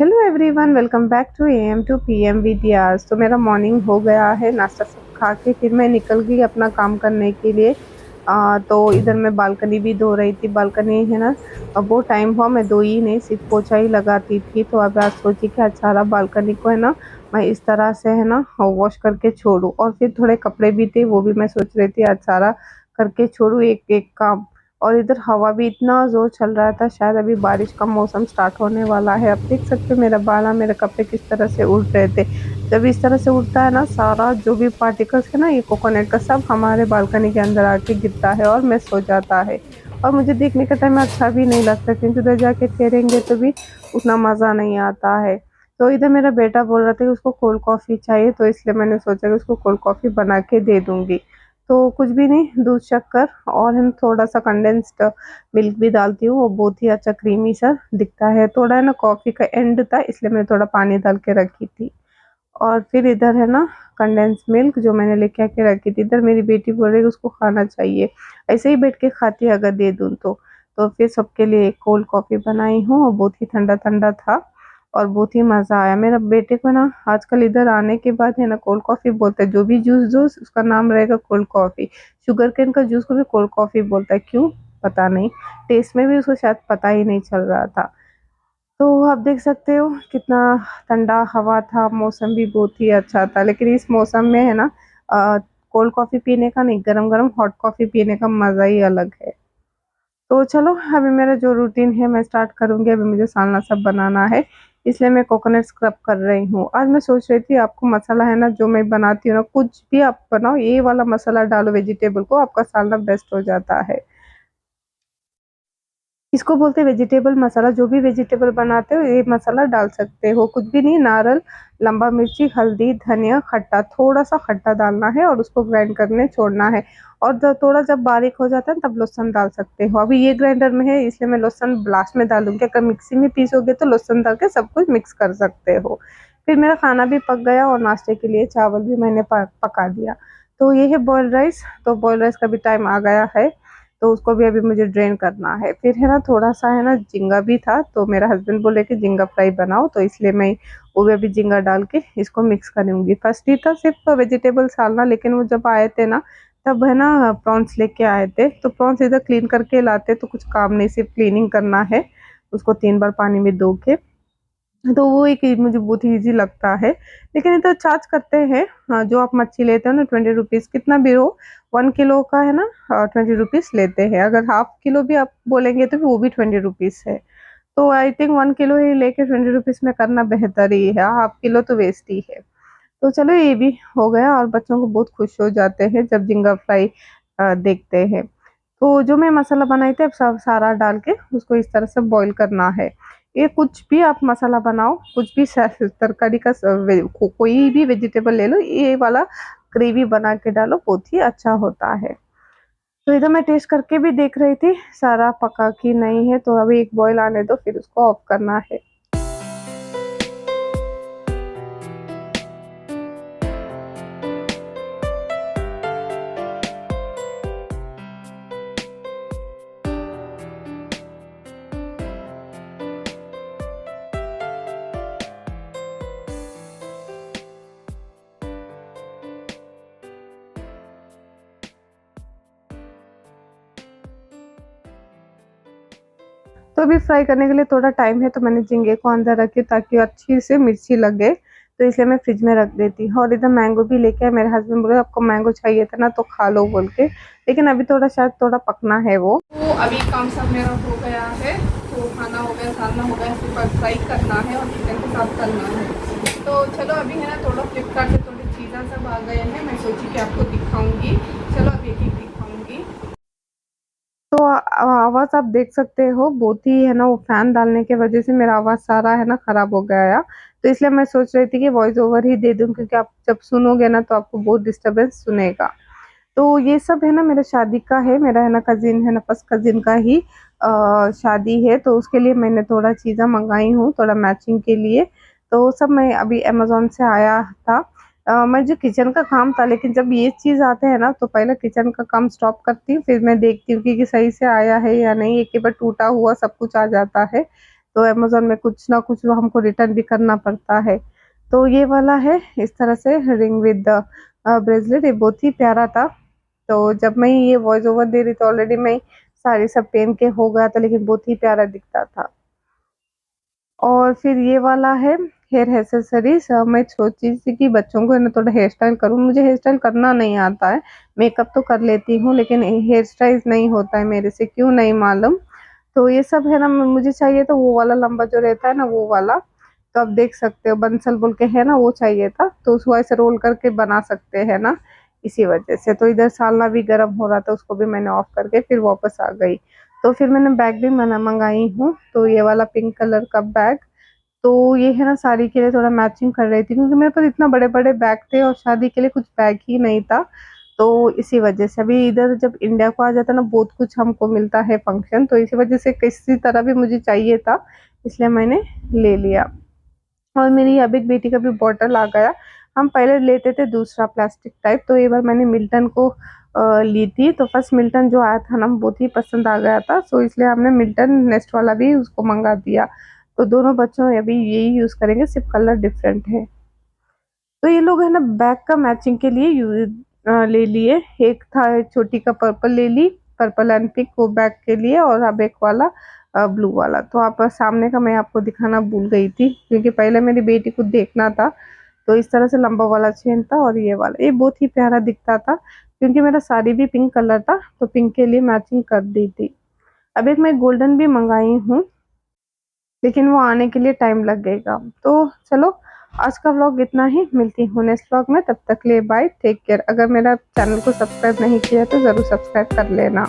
Hello everyone, welcome back to AM to PM with यास। तो मेरा मॉर्निंग हो गया है, नाश्ता सब खा के फिर मैं निकल गई अपना काम करने के लिए। तो इधर मैं बालकनी भी धो रही थी। बालकनी है ना, अब वो टाइम हुआ मैं धो ही नहीं, सिर्फ पोछा ही लगाती थी। तो अब आज सोची कि आज सारा बालकनी को है ना मैं इस तरह से है ना वॉश करके छोड़ू। और फिर थोड़े कपड़े भी थे, वो भी मैं सोच रही थी आज सारा करके छोड़ू एक एक काम। और इधर हवा भी इतना जोर चल रहा था, शायद अभी बारिश का मौसम स्टार्ट होने वाला है। अब देख सकते हो मेरा बाला, मेरे कपड़े किस तरह से उड़ रहे थे। जब इस तरह से उड़ता है ना, सारा जो भी पार्टिकल्स है ना ये कोकोनट का, सब हमारे बालकनी के अंदर आके गिरता है और मिस हो जाता है। और मुझे देखने के टाइम में अच्छा भी नहीं लगता, क्योंकि उधर जाके ठहरेंगे तो भी उतना मज़ा नहीं आता है। तो इधर मेरा बेटा बोल रहा था कि उसको कोल्ड कॉफ़ी चाहिए, तो इसलिए मैंने सोचा कि उसको कोल्ड कॉफ़ी बना के दे दूंगी। तो कुछ भी नहीं, दूध शक्कर और है ना थोड़ा सा कंडेंस्ड मिल्क भी डालती हूँ, वो बहुत ही अच्छा क्रीमी सा दिखता है। थोड़ा है ना कॉफ़ी का एंड था, इसलिए मैं थोड़ा पानी डाल के रखी थी। और फिर इधर है ना कंडेंस मिल्क जो मैंने लेके आके रखी थी। इधर मेरी बेटी बोल रही है उसको खाना चाहिए, ऐसे ही बैठ के खाती है अगर दे दूँ तो। तो फिर सबके लिए एक कोल्ड कॉफ़ी बनाई हूँ, और बहुत ही ठंडा ठंडा था और बहुत ही मज़ा आया। मेरा बेटे को ना आजकल इधर आने के बाद है ना कोल्ड कॉफ़ी बोलता है। जो भी जूस दो उसका नाम रहेगा कोल्ड कॉफ़ी। शुगर केन का जूस को भी कोल्ड कॉफ़ी बोलता है, क्यों पता नहीं। टेस्ट में भी उसको शायद पता ही नहीं चल रहा था। तो आप देख सकते हो कितना ठंडा हवा था, मौसम भी बहुत ही अच्छा था। लेकिन इस मौसम में है ना कोल्ड कॉफ़ी पीने का नहीं, गरम गरम हॉट कॉफ़ी पीने का मज़ा ही अलग है। तो चलो अभी मेरा जो रूटीन है मैं स्टार्ट करूँगी। अभी मुझे सालना सब बनाना है, इसलिए मैं कोकोनट स्क्रब कर रही हूँ। आज मैं सोच रही थी आपको मसाला है ना जो मैं बनाती हूँ ना, कुछ भी आप बनाओ ये वाला मसाला डालो वेजिटेबल को, आपका सालना बेस्ट हो जाता है। इसको बोलते हैं वेजिटेबल मसाला। जो भी वेजिटेबल बनाते हो ये मसाला डाल सकते हो। कुछ भी नहीं, नारियल, लंबा मिर्ची, हल्दी, धनिया, खट्टा, थोड़ा सा खट्टा डालना है और उसको ग्राइंड करने छोड़ना है। और थोड़ा जब बारीक हो जाता है तब लहसुन डाल सकते हो। अभी ये ग्राइंडर में है इसलिए मैं लहसुन लास्ट में डालूंगी। अगर मिक्सी में पीसोगे तो लहसुन डाल के सब कुछ मिक्स कर सकते हो। फिर मेरा खाना भी पक गया और नाश्ते के लिए चावल भी मैंने पका दिया। तो ये है बॉयल राइस। तो बॉयल राइस का भी टाइम आ गया है, तो उसको भी अभी मुझे ड्रेन करना है। फिर है ना थोड़ा सा है ना झींगा भी था, तो मेरा हस्बैंड बोले कि झींगा फ्राई बनाओ, तो इसलिए मैं वो भी अभी झींगा डाल के इसको मिक्स करूँगी। फर्स्ट ही था सिर्फ वेजिटेबल डालना, लेकिन वो जब आए थे ना तब है ना प्रॉन्स लेके आए थे। तो प्रॉन्स इधर क्लीन करके लाते तो कुछ काम नहीं, सिर्फ क्लीनिंग करना है उसको 3 बार पानी में धो के। तो वो एक मुझे बहुत ही ईज़ी लगता है। लेकिन इधर चार्ज करते हैं। हाँ, जो आप मच्छी लेते हो ना 20 रुपीज़, कितना भी हो, 1 किलो का है ना 20 रुपीज़ लेते हैं। अगर हाफ किलो भी आप बोलेंगे तो वो भी 20 रुपीज़ है। तो आई थिंक 1 किलो ही लेके 20 रुपीज़ में करना बेहतर ही है, हाफ किलो तो वेस्ट ही है। तो चलो ये भी हो गया, और बच्चों को बहुत खुश हो जाते हैं जब झींगा फ्राई देखते हैं। तो जो मैं मसाला बनाई थी अब सब सारा डाल के उसको इस तरह से बॉईल करना है। ये कुछ भी आप मसाला बनाओ, कुछ भी तरकारी का कोई भी वेजिटेबल ले लो, ये वाला ग्रेवी बना के डालो, बहुत ही अच्छा होता है। तो इधर मैं टेस्ट करके भी देख रही थी सारा पका कि नहीं है, तो अभी एक बॉईल आने दो फिर उसको ऑफ करना है। तो अभी फ्राई करने के लिए थोड़ा टाइम है, तो मैंने झींगे को अंदर रखी ताकि अच्छी से मिर्ची लगे, तो इसलिए मैं फ्रिज में रख देती हूँ। और इधर मैंगो भी लेके आए, मेरे हस्बैंड बोले आपको मैंगो चाहिए था ना तो खा लो बोल के, लेकिन अभी थोड़ा शायद थोड़ा पकना है वो। तो अभी काम सब मेरा हो गया है, तो खाना हो गया, सालना हो गया, सिर्फ फ्राई करना है और चिकन को साफ करना है। तो चलो अभी है ना थोड़ा फ्लिपकार्ट से थोड़ी चीज़ें सब आ गए हैं, मैं सोची कि आपको दिखाऊंगी। चलो अभी एक एक दिखाऊंगी। तो आवाज़ आप देख सकते हो, बहुत ही है ना वो फैन डालने की वजह से मेरा आवाज़ सारा है ना खराब हो गया। तो इसलिए मैं सोच रही थी कि वॉइस ओवर ही दे दूं, क्योंकि आप जब सुनोगे ना तो आपको बहुत डिस्टरबेंस सुनेगा। तो ये सब है ना मेरे शादी का है, मेरा है ना कजिन है ना, फर्स्ट कजिन का ही शादी है, तो उसके लिए मैंने थोड़ा चीज़ें मंगाई हूँ थोड़ा मैचिंग के लिए। तो सब मैं अभी अमेज़न से आया था। मैं जो किचन का काम था, लेकिन जब ये चीज़ आते हैं ना तो पहले किचन का काम स्टॉप करती हूँ, फिर मैं देखती हूँ कि सही से आया है या नहीं। एक ही बार टूटा हुआ सब कुछ आ जाता है, तो अमेज़न में कुछ ना कुछ वो हमको रिटर्न भी करना पड़ता है। तो ये वाला है इस तरह से रिंग विद ब्रेसलेट, ये बहुत ही प्यारा था। तो जब मैं ये वॉइस ओवर दे रही थी ऑलरेडी मैं साड़ी सब पहन के हो गया था, लेकिन बहुत ही प्यारा दिखता था। और फिर ये वाला है हेयर एक्सेसरीज। मैं सोच रही थी कि बच्चों को है ना थोड़ा हेयर स्टाइल करूँ, मुझे हेयर स्टाइल करना नहीं आता है, मेकअप तो कर लेती हूँ लेकिन हेयर स्टाइल नहीं होता है मेरे से, क्यों नहीं मालूम। तो ये सब है ना मुझे चाहिए था वो वाला लंबा जो रहता है ना वो वाला, तो आप देख सकते हो बंसल बोल के है ना वो चाहिए था, तो उसको ऐसे रोल करके बना सकते हैं ना, इसी वजह से। तो इधर सालना भी गर्म हो रहा था, उसको भी मैंने ऑफ करके फिर वापस आ गई। तो फिर मैंने बैग भी मना मंगाई हूँ, तो ये वाला पिंक कलर का बैग, तो ये है ना साड़ी के लिए थोड़ा मैचिंग कर रही थी, क्योंकि मेरे पास इतना बड़े बड़े बैग थे और शादी के लिए कुछ बैग ही नहीं था। तो इसी वजह से अभी इधर जब इंडिया को आ जाता है ना बहुत कुछ हमको मिलता है फंक्शन, तो इसी वजह से किसी तरह भी मुझे चाहिए था, इसलिए मैंने ले लिया। और मेरी अब एक बेटी का भी बॉटल आ गया। हम पहले लेते थे दूसरा प्लास्टिक टाइप, तो एक बार मैंने मिल्टन को ली थी, तो फर्स्ट मिल्टन जो आया था ना बहुत ही पसंद आ गया था, सो इसलिए हमने मिल्टन नेक्स्ट वाला भी उसको मंगा दिया। तो दोनों बच्चों अभी यही यूज करेंगे, सिर्फ कलर डिफरेंट है। तो ये लोग है ना बैग का मैचिंग के लिए ले लिए। एक था छोटी का पर्पल ले ली, पर्पल एंड पिंक वो बैग के लिए, और अब एक वाला ब्लू वाला। तो आप सामने का मैं आपको दिखाना भूल गई थी, क्योंकि पहले मेरी बेटी को देखना था। तो इस तरह से लंबा वाला चेन था, और ये वाला ये बहुत ही प्यारा दिखता था, क्योंकि मेरा साड़ी भी पिंक कलर था तो पिंक के लिए मैचिंग कर दी थी। अब एक मैं गोल्डन भी मंगाई हूँ, लेकिन वो आने के लिए टाइम लगेगा। तो चलो आज का व्लॉग इतना ही, मिलती हूँ नेक्स्ट व्लॉग में, तब तक ले बाय, टेक केयर। अगर मेरा चैनल को सब्सक्राइब नहीं किया तो ज़रूर सब्सक्राइब कर लेना।